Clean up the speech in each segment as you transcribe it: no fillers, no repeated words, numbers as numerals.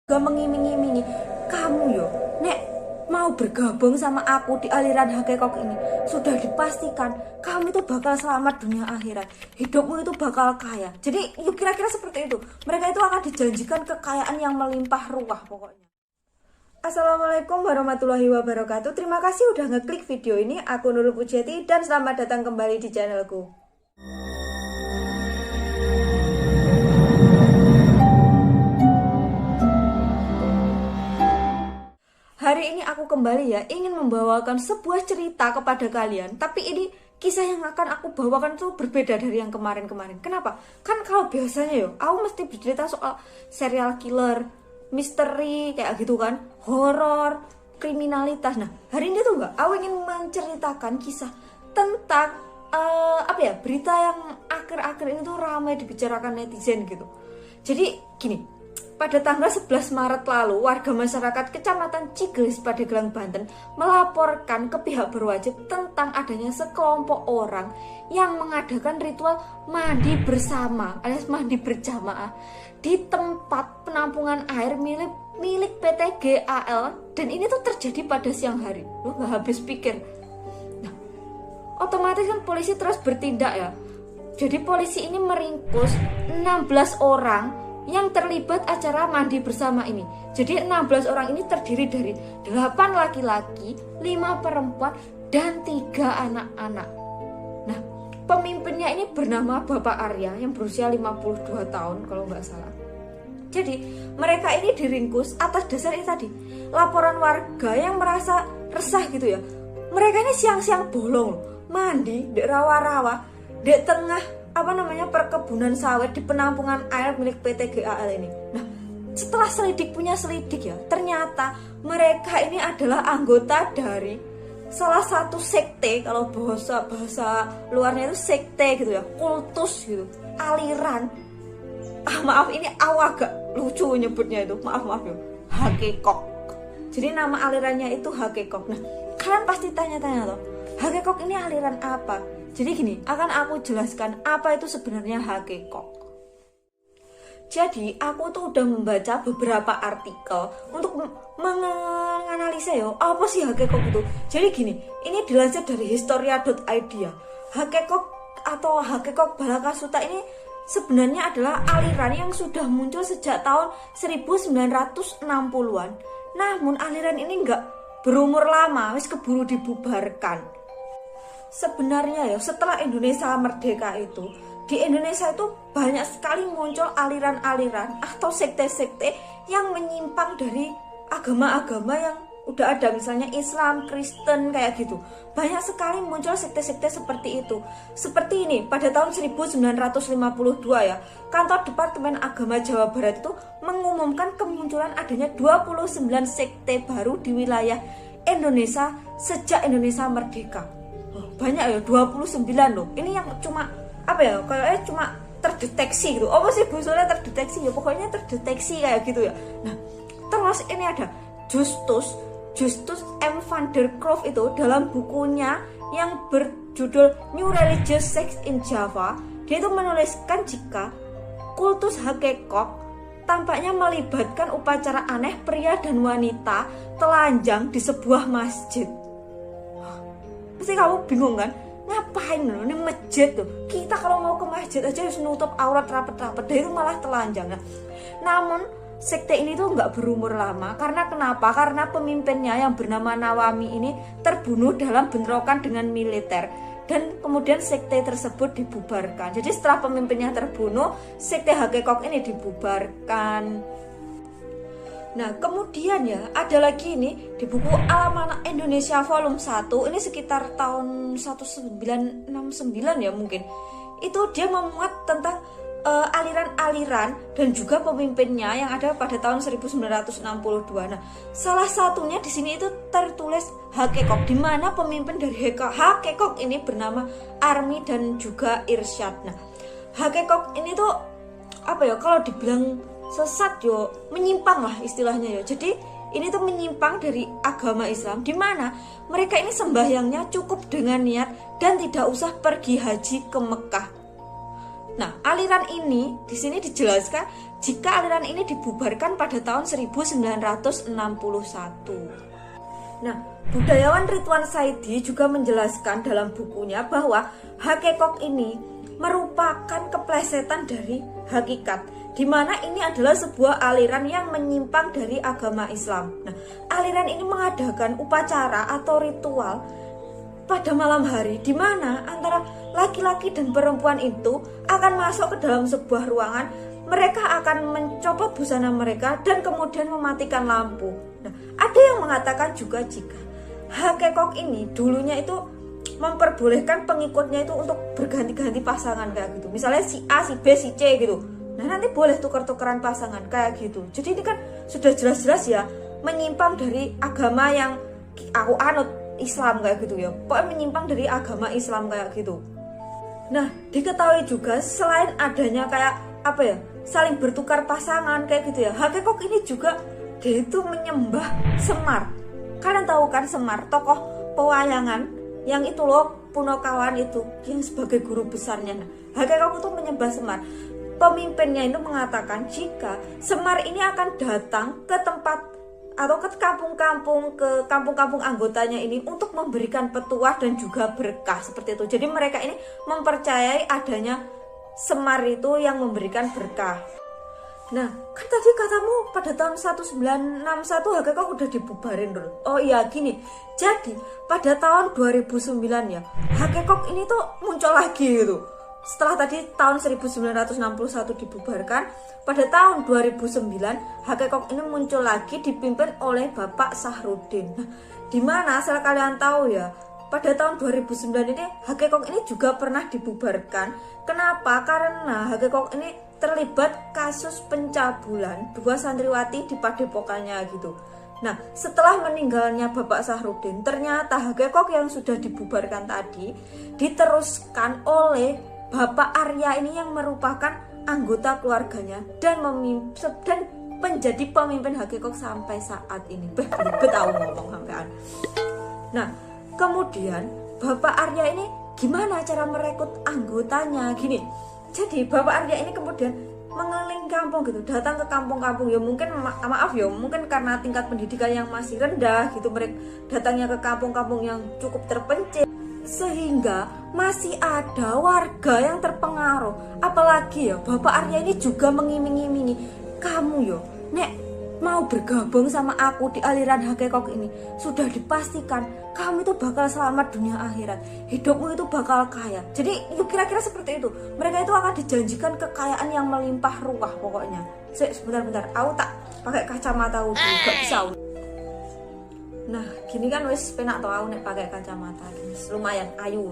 Gak mengiming-imingi kamu yo nek mau bergabung sama aku di aliran hakekok ini, sudah dipastikan kamu itu bakal selamat dunia akhirat, hidupmu itu bakal kaya. Jadi yuk kira-kira seperti itu. Mereka itu akan dijanjikan kekayaan yang melimpah ruah pokoknya. Assalamualaikum warahmatullahi wabarakatuh. Terima kasih udah ngeklik video ini. Aku Nurul Pujiati dan selamat datang kembali di channelku. Hari ini aku kembali ya ingin membawakan sebuah cerita kepada kalian. Tapi ini kisah yang akan aku bawakan tuh berbeda dari yang kemarin-kemarin. Kenapa? Kan kalau biasanya yo aku mesti bercerita soal serial killer, misteri kayak gitu kan, horor, kriminalitas. Nah hari ini tuh enggak, aku ingin menceritakan kisah tentang berita yang akhir-akhir ini tuh ramai dibicarakan netizen gitu. Jadi gini, pada tanggal 11 Maret lalu, warga masyarakat Kecamatan Cigelis, Pandeglang, Banten melaporkan ke pihak berwajib tentang adanya sekelompok orang yang mengadakan ritual mandi bersama alias mandi berjamaah di tempat penampungan air milik PT GAL, dan ini tuh terjadi pada siang hari. Lo nggak habis pikir. Nah, otomatis kan polisi terus bertindak ya. Jadi polisi ini meringkus 16 orang yang terlibat acara mandi bersama ini. Jadi 16 orang ini terdiri dari 8 laki-laki, 5 perempuan, dan 3 anak-anak. Nah, pemimpinnya ini bernama Bapak Arya yang berusia 52 tahun kalau nggak salah. Jadi mereka ini diringkus atas dasar ini tadi, laporan warga yang merasa resah gitu ya. Mereka ini siang-siang bolong mandi di rawa-rawa di tengah perkebunan sawit di penampungan air milik PT GAL ini. Nah, setelah selidik ya, ternyata mereka ini adalah anggota dari salah satu sekte, kalau bahasa luarnya itu sekte gitu ya, kultus gitu, aliran. Maaf ini agak lucu nyebutnya itu, maaf ya, hakekok. Jadi nama alirannya itu hakekok. Nah, kalian pasti tanya-tanya loh, hakekok ini aliran apa? Jadi gini, akan aku jelaskan apa itu sebenarnya hakekok. Jadi aku tuh udah membaca beberapa artikel untuk menganalisa ya, apa sih hakekok itu. Jadi gini, ini dilansir dari historia.id ya. Hakekok atau hakekok Balakasuta ini sebenarnya adalah aliran yang sudah muncul sejak tahun 1960-an. Namun aliran ini nggak berumur lama, wis keburu dibubarkan. Sebenarnya ya, setelah Indonesia merdeka itu, di Indonesia itu banyak sekali muncul aliran-aliran atau sekte-sekte yang menyimpang dari agama-agama yang udah ada, misalnya Islam, Kristen kayak gitu. Banyak sekali muncul sekte-sekte seperti itu. Seperti ini, pada tahun 1952 ya, kantor Departemen Agama Jawa Barat itu mengumumkan kemunculan adanya 29 sekte baru di wilayah Indonesia sejak Indonesia merdeka. Banyak ya, 29 loh. Ini yang cuma kayaknya cuma terdeteksi gitu. Apa sih busulnya terdeteksi ya, pokoknya terdeteksi kayak gitu ya. Nah, terus ini ada Justus M. van der Kroef itu dalam bukunya yang berjudul New Religious Sects in Java, dia itu menuliskan jika kultus hakekok tampaknya melibatkan upacara aneh pria dan wanita telanjang di sebuah masjid. Pasti kamu bingung kan, ngapain loh ini masjid tuh, kita kalau mau ke masjid aja harus nutup aurat rapet-rapet, dia itu malah telanjang. Namun sekte ini tuh nggak berumur lama. Karena kenapa? Karena pemimpinnya yang bernama Nawami ini terbunuh dalam bentrokan dengan militer, dan kemudian sekte tersebut dibubarkan. Jadi setelah pemimpinnya terbunuh, sekte hakekok ini dibubarkan. Nah kemudian ya ada lagi ini di buku Alamanak Indonesia volume 1, ini sekitar tahun 1969 ya mungkin. Itu dia memuat tentang aliran-aliran dan juga pemimpinnya yang ada pada tahun 1962. Nah, salah satunya di sini itu tertulis hakekok, di mana pemimpin dari hakekok ini bernama Army dan juga Irsyad. Nah, hakekok ini tuh kalau dibilang sesat yo, menyimpang lah istilahnya ya. Jadi ini tuh menyimpang dari agama Islam, di mana mereka ini sembahyangnya cukup dengan niat dan tidak usah pergi haji ke Mekah. Nah, aliran ini di sini dijelaskan jika aliran ini dibubarkan pada tahun 1961. Nah, budayawan Ridwan Saidi juga menjelaskan dalam bukunya bahwa hakekok ini merupakan keplesetan dari hakikat, di mana ini adalah sebuah aliran yang menyimpang dari agama Islam. Nah, aliran ini mengadakan upacara atau ritual pada malam hari, di mana antara laki-laki dan perempuan itu akan masuk ke dalam sebuah ruangan. Mereka akan mencopot busana mereka dan kemudian mematikan lampu. Nah, ada yang mengatakan juga jika hakekok ini dulunya itu memperbolehkan pengikutnya itu untuk berganti-ganti pasangan kayak gitu. Misalnya si A, si B, si C gitu. Nah, nanti boleh tuker-tukeran pasangan kayak gitu. Jadi ini kan sudah jelas-jelas ya menyimpang dari agama yang aku anut, Islam kayak gitu ya. Pokoknya menyimpang dari agama Islam kayak gitu. Nah, diketahui juga selain adanya kayak apa ya, saling bertukar pasangan kayak gitu ya, hakekok ini juga dia itu menyembah Semar. Kalian tahu kan Semar, tokoh pewayangan yang itu loh, Punokawan itu yang sebagai guru besarnya. Nah, hakekok itu menyembah Semar. Pemimpinnya itu mengatakan jika Semar ini akan datang ke tempat atau ke kampung-kampung anggotanya ini untuk memberikan petuah dan juga berkah seperti itu. Jadi mereka ini mempercayai adanya Semar itu yang memberikan berkah. Nah, kan tadi katamu pada tahun 1961 hakekok udah dibubarin dulu. Oh iya gini, jadi pada tahun 2009 ya, hakekok ini tuh muncul lagi gitu. Setelah tadi tahun 1961 dibubarkan, pada tahun 2009 hakekok ini muncul lagi dipimpin oleh Bapak Sahrudin. Nah, di mana asal kalian tahu ya, pada tahun 2009 ini hakekok ini juga pernah dibubarkan. Kenapa? Karena hakekok ini terlibat kasus pencabulan 2 santriwati di padepokannya gitu. Nah, setelah meninggalnya Bapak Sahrudin, ternyata hakekok yang sudah dibubarkan tadi diteruskan oleh Bapak Arya ini yang merupakan anggota keluarganya dan menjadi pemimpin hakekok sampai saat ini. Belibet tahu ngomong sampean. Nah, kemudian Bapak Arya ini gimana cara merekrut anggotanya? Gini, jadi Bapak Arya ini kemudian mengeliling kampung gitu, datang ke kampung-kampung ya, mungkin maaf ya, mungkin karena tingkat pendidikan yang masih rendah gitu, mereka datangnya ke kampung-kampung yang cukup terpencil, sehingga masih ada warga yang terpengaruh. Apalagi ya Bapak Arya ini juga mengiming-imingi, kamu yo nek mau bergabung sama aku di aliran hakekok ini, sudah dipastikan kamu itu bakal selamat dunia akhirat, hidupmu itu bakal kaya. Jadi kira-kira seperti itu. Mereka itu akan dijanjikan kekayaan yang melimpah ruah pokoknya. Sebentar, aku tak pakai kacamata udah gak bisa. Nah, gini kan wis penak tau aku nek pakai kacamata. Lumayan ayu.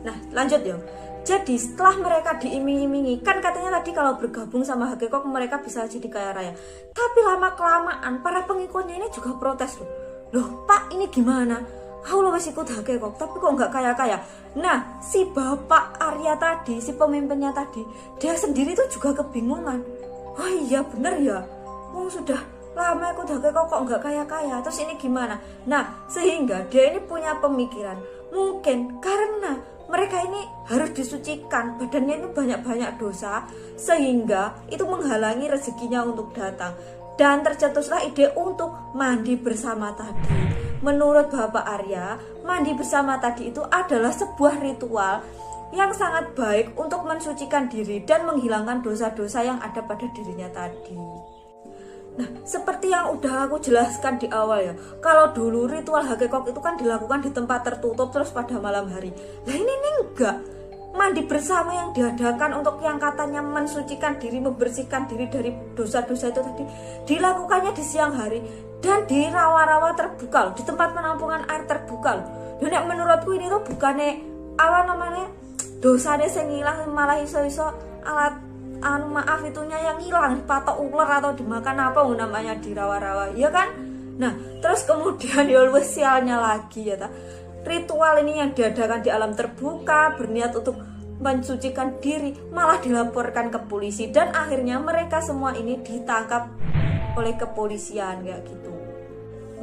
Nah, lanjut ya. Jadi setelah mereka diiming-imingi, kan katanya tadi kalau bergabung sama hakekok mereka bisa jadi kaya raya. Tapi lama-kelamaan para pengikutnya ini juga protes loh. Loh Pak, ini gimana? Aku loh masih ikut hakekok, tapi kok nggak kaya-kaya? Nah, si Bapak Arya tadi, si pemimpinnya tadi, dia sendiri tuh juga kebingungan. Oh iya bener ya, sudah lama ikut hakekok kok nggak kaya-kaya, terus ini gimana? Nah, sehingga dia ini punya pemikiran, mungkin karena mereka ini harus disucikan, badannya itu banyak-banyak dosa, sehingga itu menghalangi rezekinya untuk datang. Dan tercetuslah ide untuk mandi bersama tadi. Menurut Bapak Arya, mandi bersama tadi itu adalah sebuah ritual yang sangat baik untuk mensucikan diri dan menghilangkan dosa-dosa yang ada pada dirinya tadi. Nah, seperti yang udah aku jelaskan di awal ya, kalau dulu ritual hakekok itu kan dilakukan di tempat tertutup terus pada malam hari. Nah ini enggak, mandi bersama yang diadakan untuk yang katanya mensucikan diri, membersihkan diri dari dosa-dosa itu tadi, dilakukannya di siang hari dan di rawa-rawa terbuka loh, di tempat penampungan air terbuka loh. Dan menurutku ini tuh bukannya dosanya sing hilang, malah iso-iso alat maaf itunya yang hilang, dipatok ular atau dimakan apa namanya di rawa-rawa, ya kan? Nah, terus kemudian ya sialnya lagi ya ta. Ritual ini yang diadakan di alam terbuka, berniat untuk mensucikan diri, malah dilaporkan ke polisi dan akhirnya mereka semua ini ditangkap oleh kepolisian kayak gitu.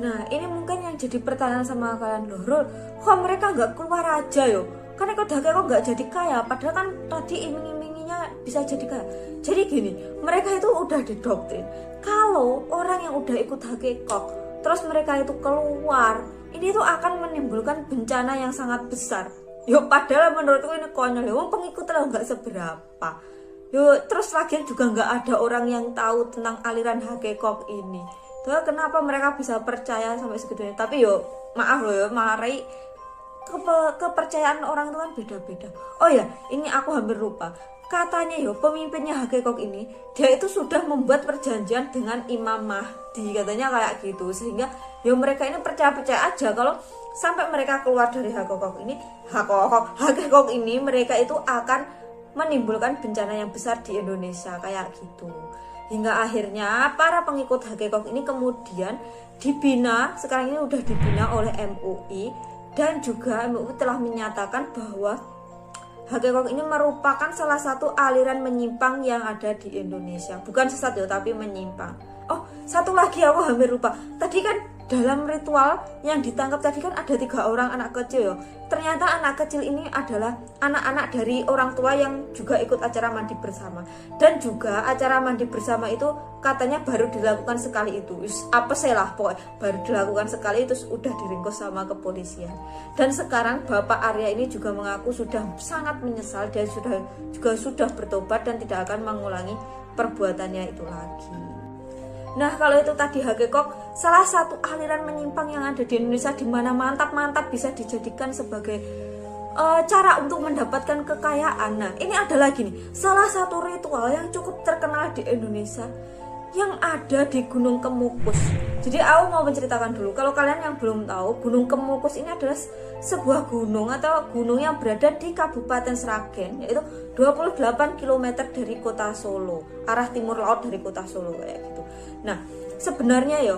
Nah, ini mungkin yang jadi pertanyaan sama kalian, loh Rul, kok mereka nggak keluar aja yo? Kan kok nggak jadi kaya, padahal kan tadi iming-iming suaminya bisa jadi kaya. Jadi gini, mereka itu udah didoktrin kalau orang yang udah ikut hakikok terus mereka itu keluar, ini tuh akan menimbulkan bencana yang sangat besar. Yo padahal menurutku ini konyol, wong pengikut lo nggak seberapa. Yo terus lagi juga nggak ada orang yang tahu tentang aliran hakikok ini. Tuh kenapa mereka bisa percaya sampai segitunya? Tapi yo maaf loh ya, mari kepercayaan orang itu kan beda-beda. Oh ya, ini aku hampir lupa. Katanya yo pemimpinnya hakikok ini, dia itu sudah membuat perjanjian dengan Imam Mahdi, katanya kayak gitu. Sehingga yo mereka ini percaya-percaya aja kalau sampai mereka keluar dari hakikok ini mereka itu akan menimbulkan bencana yang besar di Indonesia kayak gitu. Hingga akhirnya para pengikut hakikok ini kemudian dibina, sekarang ini udah dibina oleh MUI, dan juga MUI telah menyatakan bahwa hakikok ini merupakan salah satu aliran menyimpang yang ada di Indonesia. Bukan sesat ya, tapi menyimpang. Oh, satu lagi aku hampir lupa. Tadi kan dalam ritual yang ditangkap tadi kan ada 3 orang anak kecil ya. Ternyata anak kecil ini adalah anak-anak dari orang tua yang juga ikut acara mandi bersama. Dan juga acara mandi bersama itu katanya baru dilakukan sekali itu. Apa sih lah pokoknya baru dilakukan sekali itu udah diringkus sama kepolisian. Dan sekarang Bapak Arya ini juga mengaku sudah sangat menyesal dan sudah bertobat dan tidak akan mengulangi perbuatannya itu lagi. Nah kalau itu tadi hakikok salah satu aliran menyimpang yang ada di Indonesia, di mana mantap-mantap bisa dijadikan sebagai cara untuk mendapatkan kekayaan. Nah ini ada lagi nih salah satu ritual yang cukup terkenal di Indonesia yang ada di Gunung Kemukus. Jadi aku mau menceritakan dulu, kalau kalian yang belum tahu, Gunung Kemukus ini adalah sebuah gunung atau gunung yang berada di Kabupaten Sragen, yaitu 28 km dari kota Solo, arah timur laut dari kota Solo kayak gitu. Nah sebenarnya ya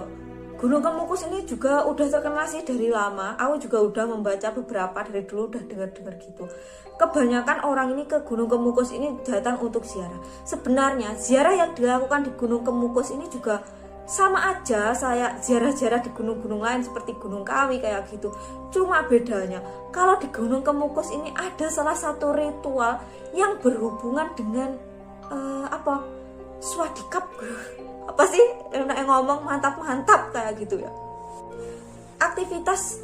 Gunung Kemukus ini juga udah terkenal sih dari lama. Aku juga udah membaca beberapa dari dulu, udah dengar gitu. Kebanyakan orang ini ke Gunung Kemukus ini datang untuk ziarah. Sebenarnya ziarah yang dilakukan di Gunung Kemukus ini juga sama aja saya ziarah-ziarah di gunung-gunung lain seperti Gunung Kawi kayak gitu. Cuma bedanya kalau di Gunung Kemukus ini ada salah satu ritual yang berhubungan dengan swadikap. Apa sih yang ngomong mantap-mantap kayak gitu ya. Aktivitas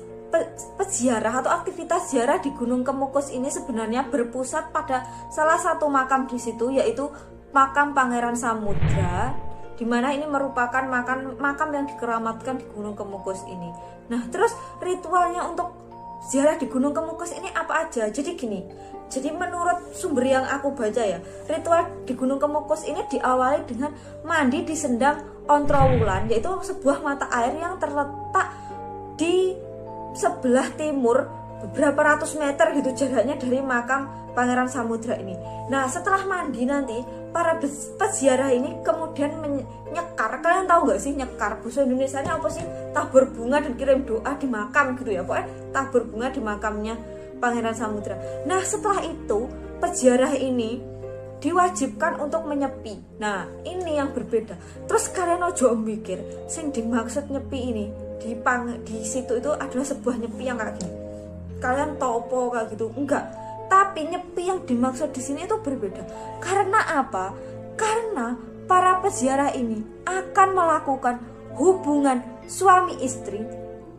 peziarah atau aktivitas ziarah di Gunung Kemukus ini sebenarnya berpusat pada salah satu makam di situ, yaitu makam Pangeran Samudra, di mana ini merupakan makam yang dikeramatkan di Gunung Kemukus ini. Nah, terus ritualnya untuk ziarah di Gunung Kemukus ini apa aja? Jadi gini, jadi menurut sumber yang aku baca ya, ritual di Gunung Kemukus ini diawali dengan mandi di Sendang Ontrowulan, yaitu sebuah mata air yang terletak di sebelah timur beberapa ratus meter gitu jaraknya dari makam Pangeran Samudra ini. Nah setelah mandi nanti para peziarah ini kemudian nyekar. Kalian tahu nggak sih nyekar? Bahasa Indonesianya apa sih? Tabur bunga dan kirim doa di makam gitu ya. Pokoknya tabur bunga di makamnya Pangeran Samudra. Nah setelah itu peziarah ini diwajibkan untuk menyepi. Nah ini yang berbeda. Terus kalian ojo mikir sing dimaksud nyepi ini di situ itu adalah sebuah nyepi yang kayak gini. Kalian topo kayak gitu? Enggak. Tapi nyepi yang dimaksud di sini itu berbeda. Karena apa? Karena para peziarah ini akan melakukan hubungan suami istri,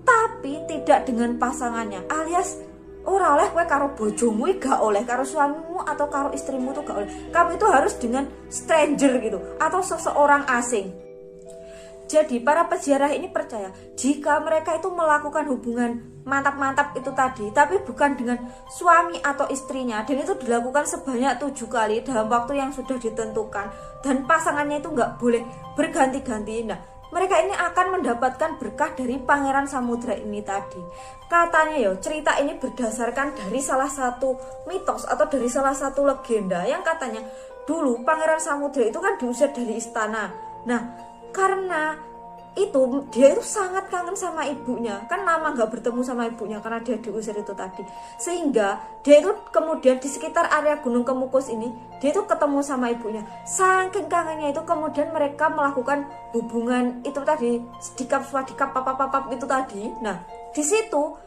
tapi tidak dengan pasangannya. Alias ora oleh kowe karo bojomu gak oleh, karo suamimu atau karo istrimu tuh gak oleh. Kamu itu harus dengan stranger gitu atau seseorang asing. Jadi para peziarah ini percaya jika mereka itu melakukan hubungan mantap-mantap itu tadi, tapi bukan dengan suami atau istrinya, dan itu dilakukan sebanyak 7 kali dalam waktu yang sudah ditentukan, dan pasangannya itu nggak boleh berganti-ganti. Nah, mereka ini akan mendapatkan berkah dari Pangeran Samudra ini tadi. Katanya ya, cerita ini berdasarkan dari salah satu mitos atau dari salah satu legenda yang katanya dulu Pangeran Samudra itu kan diusir dari istana. Nah, karena itu dia itu sangat kangen sama ibunya, kan lama nggak bertemu sama ibunya karena dia diusir itu tadi, sehingga dia itu kemudian di sekitar area Gunung Kemukus ini dia itu ketemu sama ibunya. Saking kangennya itu kemudian mereka melakukan hubungan itu tadi, sedikap swadikap papap itu tadi. Nah di situ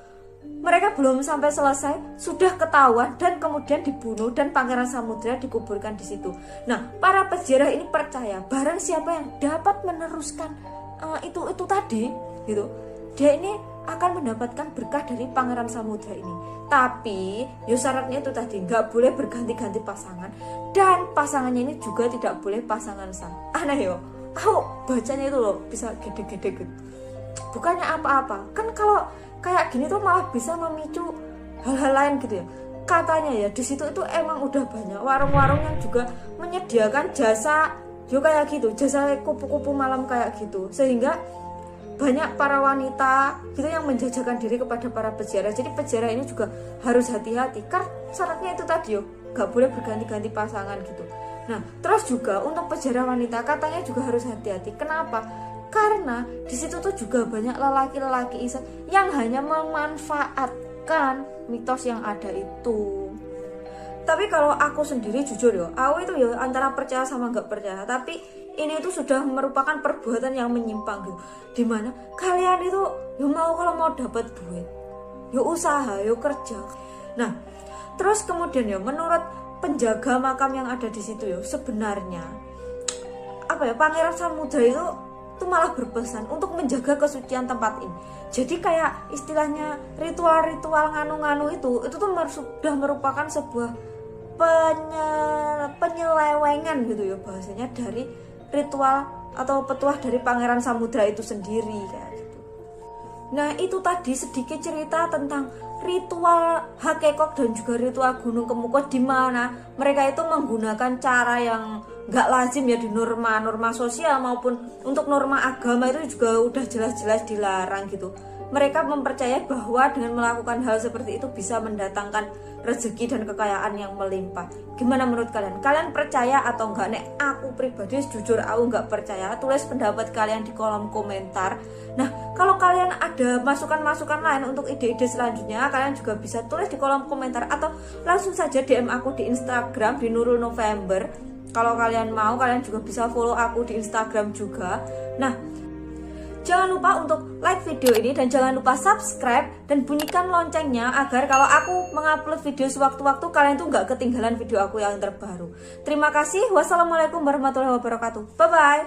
Mereka belum sampai selesai sudah ketahuan dan kemudian dibunuh dan Pangeran Samudra dikuburkan di situ. Nah, para peziarah ini percaya barang siapa yang dapat meneruskan itu tadi gitu, dia ini akan mendapatkan berkah dari Pangeran Samudra ini. Tapi syaratnya itu tadi, nggak boleh berganti-ganti pasangan dan pasangannya ini juga tidak boleh pasangan sah. Aneh yo, aku bacanya itu loh bisa gede-gede gitu. Bukannya apa-apa, kan kalau kayak gini tuh malah bisa memicu hal-hal lain gitu ya. Katanya ya di situ itu emang udah banyak warung-warung yang juga menyediakan jasa kayak gitu, jasa kupu-kupu malam kayak gitu, sehingga banyak para wanita gitu yang menjajakan diri kepada para peziarah. Jadi peziarah ini juga harus hati-hati karena syaratnya itu tadi gak boleh berganti-ganti pasangan gitu. Nah terus juga untuk peziarah wanita katanya juga harus hati-hati. Kenapa? Karena di situ tuh juga banyak lelaki-lelaki iseng yang hanya memanfaatkan mitos yang ada itu. Tapi kalau aku sendiri jujur aku itu antara percaya sama nggak percaya. Tapi ini itu sudah merupakan perbuatan yang menyimpang gitu. Dimana kalian itu kalau mau dapat duit, usaha, kerja. Nah, terus kemudian menurut penjaga makam yang ada di situ sebenarnya Pangeran Samudra itu malah berpesan untuk menjaga kesucian tempat ini. Jadi kayak istilahnya ritual-ritual nganu-nganu itu tuh sudah merupakan sebuah penyelewengan gitu bahasanya dari ritual atau petuah dari Pangeran Samudra itu sendiri kayak gitu. Nah itu tadi sedikit cerita tentang ritual Hakekok dan juga ritual Gunung Kemukut, di mana mereka itu menggunakan cara yang gak lazim di norma sosial maupun untuk norma agama itu juga udah jelas-jelas dilarang gitu. Mereka mempercayai bahwa dengan melakukan hal seperti itu bisa mendatangkan rezeki dan kekayaan yang melimpah. Gimana menurut kalian? Kalian percaya atau enggak? Nek aku pribadi jujur aku enggak percaya. Tulis pendapat kalian di kolom komentar. Nah, kalau kalian ada masukan-masukan lain untuk ide-ide selanjutnya, kalian juga bisa tulis di kolom komentar atau langsung saja DM aku di Instagram di Nurul November. Kalau kalian mau, kalian juga bisa follow aku di Instagram juga. Nah, jangan lupa untuk like video ini dan jangan lupa subscribe dan bunyikan loncengnya agar kalau aku mengupload video sewaktu-waktu kalian tuh nggak ketinggalan video aku yang terbaru. Terima kasih. Wassalamualaikum warahmatullahi wabarakatuh. Bye-bye.